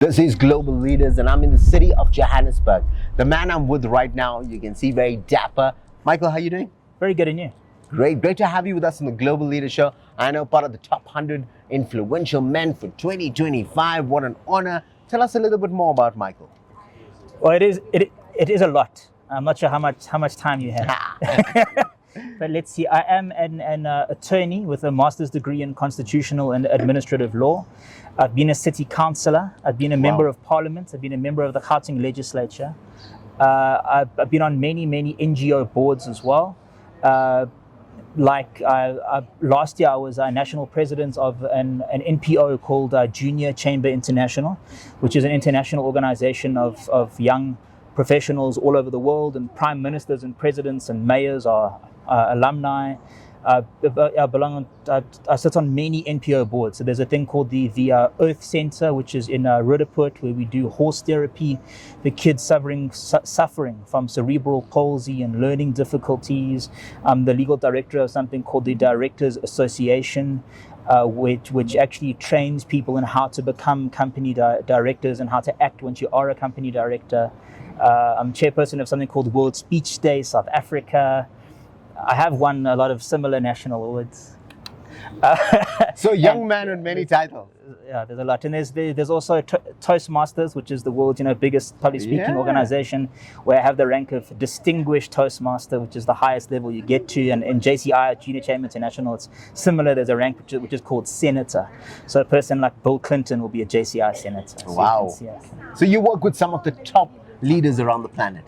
This is Global Leaders, and I'm in the city of Johannesburg. The man I'm with right now, you can see very dapper. Michael, how you doing? Very good, and you? Great to have you with us on the Global Leader Show. I know part of the top 100 influential men for 2025. What an honor. Tell us a little bit more about Michael. Well, it is a lot. I'm not sure how much time you have. But let's see. I am an attorney with a master's degree in constitutional and administrative law. I've been a city councillor. I've been a member of parliament. I've been a member of the Gauteng legislature. I've been on many NGO boards as well. Last year I was national president of an NPO called Junior Chamber International, which is an international organization of young professionals all over the world, and prime ministers and presidents and mayors are alumni. I sit on many NPO boards. So there's a thing called the Earth Center, which is in Rudaport, where we do horse therapy for kids suffering from cerebral palsy and learning difficulties. I'm the legal director of something called the Directors Association, which actually trains people in how to become company directors and how to act once you are a company director. I'm chairperson of something called World Speech Day, South Africa. I have won a lot of similar national awards. So young man with many titles. Yeah, there's a lot. And there's also Toastmasters, which is the world's biggest public speaking organization, where I have the rank of Distinguished Toastmaster, which is the highest level you get to. And in JCI, Junior Chamber International, it's similar. There's a rank which is called Senator. So a person like Bill Clinton will be a JCI Senator. Wow. So you work with some of the top leaders around the planet.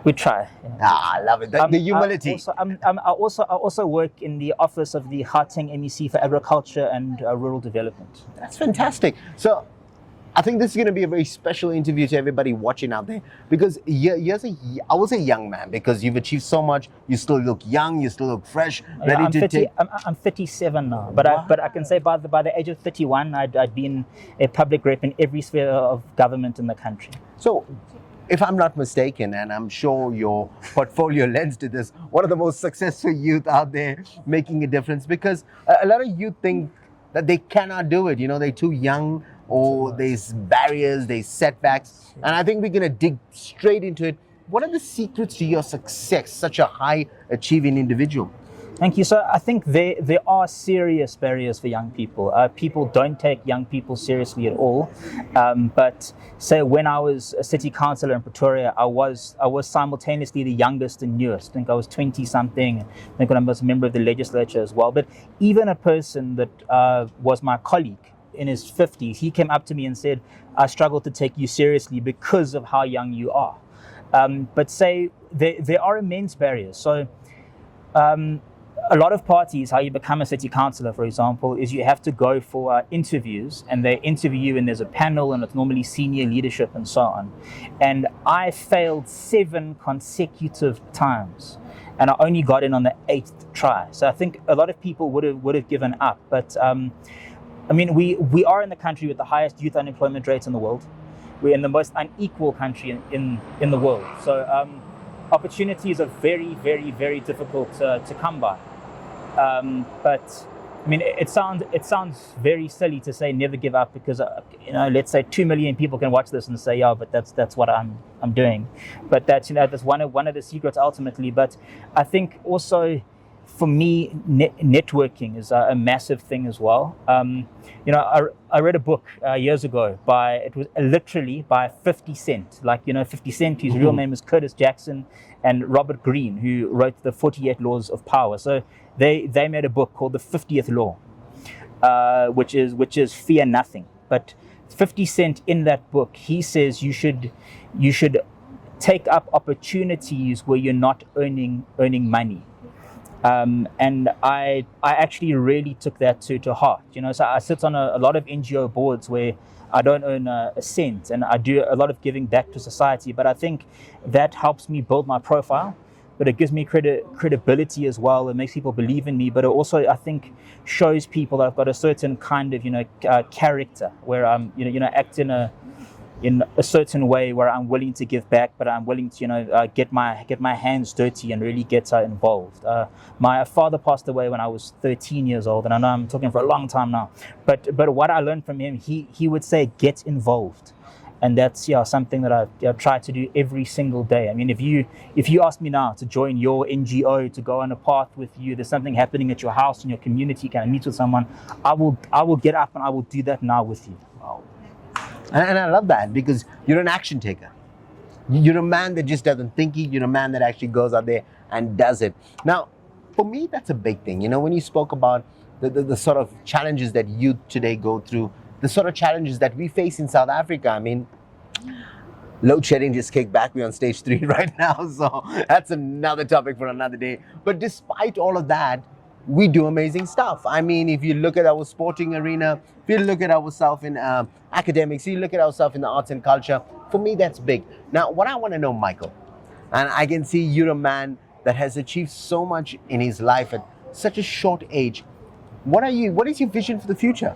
We try. Yeah. I love it. The humility. I also work in the office of the Gauteng MEC for Agriculture and Rural Development. That's fantastic. So I think this is going to be a very special interview to everybody watching out there, because I was a young man, because you've achieved so much. You still look young. You still look fresh. I'm 37 now, but I can say by the age of 31, I'd been a public rep in every sphere of government in the country. So, if I'm not mistaken, and I'm sure your portfolio lends to this, one of the most successful youth out there making a difference, because a lot of youth think that they cannot do it. They're too young, or there's barriers, there's setbacks. And I think we're going to dig straight into it. What are the secrets to your success, such a high achieving individual? Thank you. So I think there are serious barriers for young people. People don't take young people seriously at all. But say when I was a city councillor in Pretoria, I was simultaneously the youngest and newest. I think I was 20 something. I think I was a member of the legislature as well. But even a person that was my colleague in his 50s, he came up to me and said, "I struggle to take you seriously because of how young you are." But say there are immense barriers. So a lot of parties, how you become a city councillor, for example, is you have to go for interviews, and they interview you, and there's a panel, and it's normally senior leadership and so on. And I failed 7 consecutive times, and I only got in on the 8th try. So I think a lot of people would have given up. But we are in the country with the highest youth unemployment rates in the world. We're in the most unequal country in the world. So opportunities are very difficult to come by. But it sounds very silly to say never give up, because let's say 2 million people can watch this and say, yeah, but that's what I'm doing. But that's one of the secrets ultimately. But I think also for me, networking is a massive thing as well. I read a book years ago it was literally by 50 Cent. 50 Cent, whose real name is Curtis Jackson, and Robert Greene, who wrote the 48 Laws of Power. So they made a book called the 50th Law, which is fear nothing. But 50 Cent, in that book, he says you should take up opportunities where you're not earning money. And I actually really took that to heart. So I sit on a lot of NGO boards where I don't earn a cent, and I do a lot of giving back to society. But I think that helps me build my profile, but it gives me credibility as well. It makes people believe in me, but it also, I think, shows people that I've got a certain kind of character, where I'm act in in a certain way where I'm willing to give back, but I'm willing to get my hands dirty and really get involved. My father passed away when I was 13 years old, and I know I'm talking for a long time now. But what I learned from him, he would say, get involved. And that's something that I try to do every single day. I mean, if you ask me now to join your NGO, to go on a path with you, there's something happening at your house, in your community, can I meet with someone, I will get up and I will do that now with you. Wow. And I love that, because you're an action taker. You're a man that just doesn't think it. You're a man that actually goes out there and does it. Now, for me, that's a big thing. When you spoke about the sort of challenges that youth today go through, the sort of challenges that we face in South Africa. I mean, load shedding just kicked back. We're on stage 3 right now, so that's another topic for another day. But despite all of that, we do amazing stuff. I mean, if you look at our sporting arena, if you look at ourselves in academics, you look at ourselves in the arts and culture, for me, that's big. Now, what I want to know, Michael, and I can see you're a man that has achieved so much in his life at such a short age. What is your vision for the future?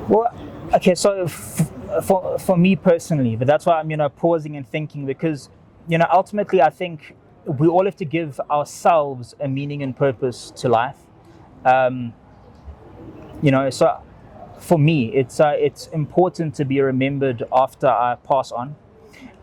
Well, okay, so for me personally, but that's why I'm pausing and thinking, because ultimately I think we all have to give ourselves a meaning and purpose to life. So for me, it's important to be remembered after I pass on,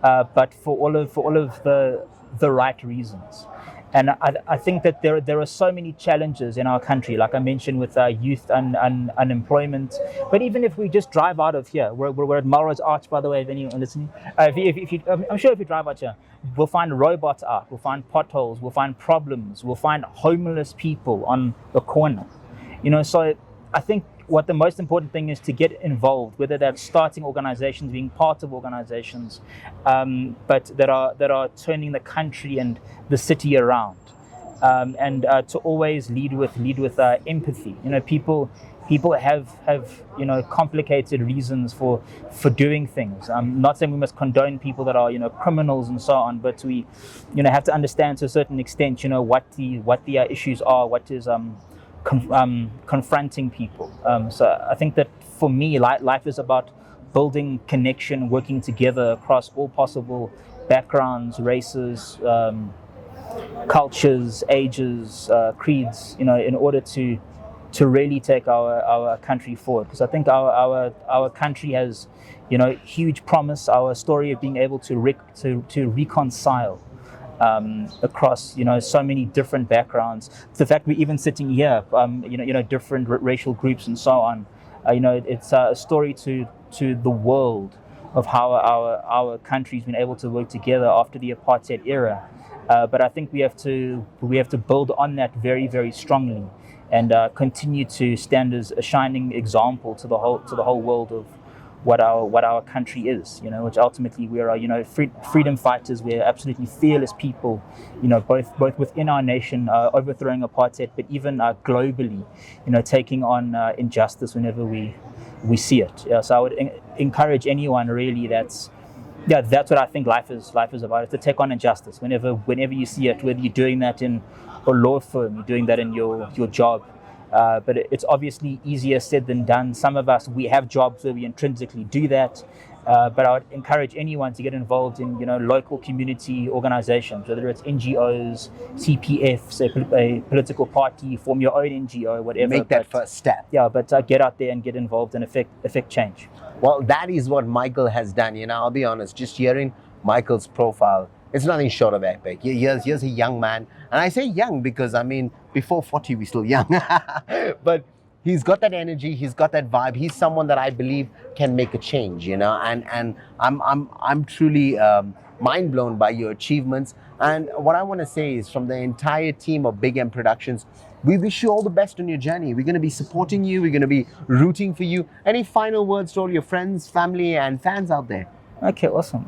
but for all of the right reasons. And I think that there are so many challenges in our country, like I mentioned, with youth and unemployment. But even if we just drive out of here, we're at Melrose Arch, by the way, if anyone listening. I'm sure if you drive out here, we'll find robots out, we'll find potholes, we'll find problems, we'll find homeless people on the corner. So I think what the most important thing is to get involved, whether that's starting organizations, being part of organizations, but that are turning the country and the city around, and to always lead with empathy. People have complicated reasons for doing things. I'm not saying we must condone people that are criminals and so on, but we have to understand to a certain extent what the issues are, what is confronting people. So I think that for me, life is about building connection, working together across all possible backgrounds, races, cultures, ages, creeds, in order to really take our country forward. Because I think our country has huge promise. Our story of being able to reconcile across so many different backgrounds. The fact we're even sitting here, different racial groups and so on. It's a story to the world of how our country's been able to work together after the apartheid era. But I think we have to build on that very, very strongly, and continue to stand as a shining example to the whole world of what our country is, which ultimately we are, freedom fighters. We're absolutely fearless people, both within our nation, overthrowing apartheid, but even globally, taking on injustice whenever we see it. So I would encourage anyone really that's what I think life is about. It's to take on injustice whenever you see it, whether you're doing that in a law firm, you're doing that in your job. But it's obviously easier said than done. Some of us, we have jobs where we intrinsically do that. But I would encourage anyone to get involved in, local community organizations, whether it's NGOs, CPFs, a political party, form your own NGO, whatever. Make that first step. Yeah, but get out there and get involved and affect change. Well, that is what Michael has done. I'll be honest, just hearing Michael's profile, it's nothing short of epic. Here's a young man. And I say young because, before 40, we're still young. But he's got that energy, he's got that vibe. He's someone that I believe can make a change, and I'm truly mind blown by your achievements. And what I want to say is, from the entire team of Big M Productions, we wish you all the best on your journey. We're going to be supporting you. We're going to be rooting for you. Any final words to all your friends, family, and fans out there? Okay, awesome.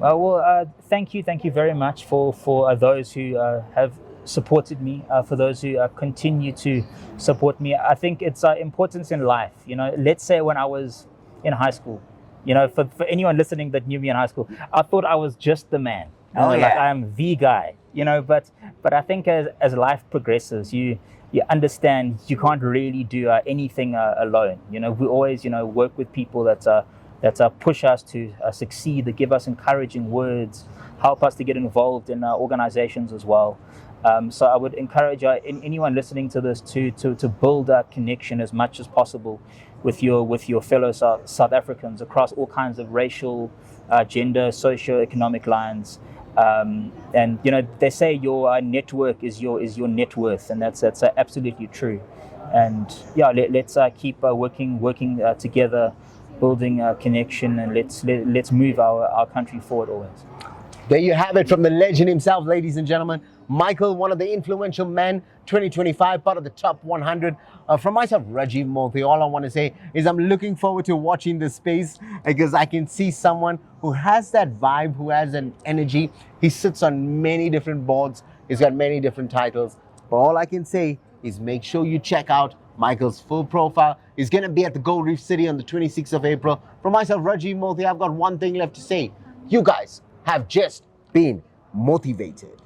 Thank you very much for those who have supported me, for those who continue to support me. I think it's importance in life. Let's say when I was in high school, for anyone listening that knew me in high school, I thought I was just the man. Like I'm the guy. But I think as life progresses, you understand you can't really do anything alone. We always work with people that push us to succeed, that give us encouraging words, help us to get involved in organizations as well. So I would encourage anyone listening to this to build a connection as much as possible with your fellow South Africans across all kinds of racial, gender, socio-economic lines. And they say your network is your net worth, and that's absolutely true. And yeah, let's keep working together, building a connection, and let's move our country forward always. There you have it from the legend himself, ladies and gentlemen. Michael, one of the influential men, 2025, part of the top 100. From myself, Rajiv Mothie, all I want to say is I'm looking forward to watching this space, because I can see someone who has that vibe, who has an energy. He sits on many different boards. He's got many different titles. But all I can say is make sure you check out Michael's full profile. He's going to be at the Gold Reef City on the 26th of April. From myself, Rajiv Mothie, I've got one thing left to say. You guys have just been motivated.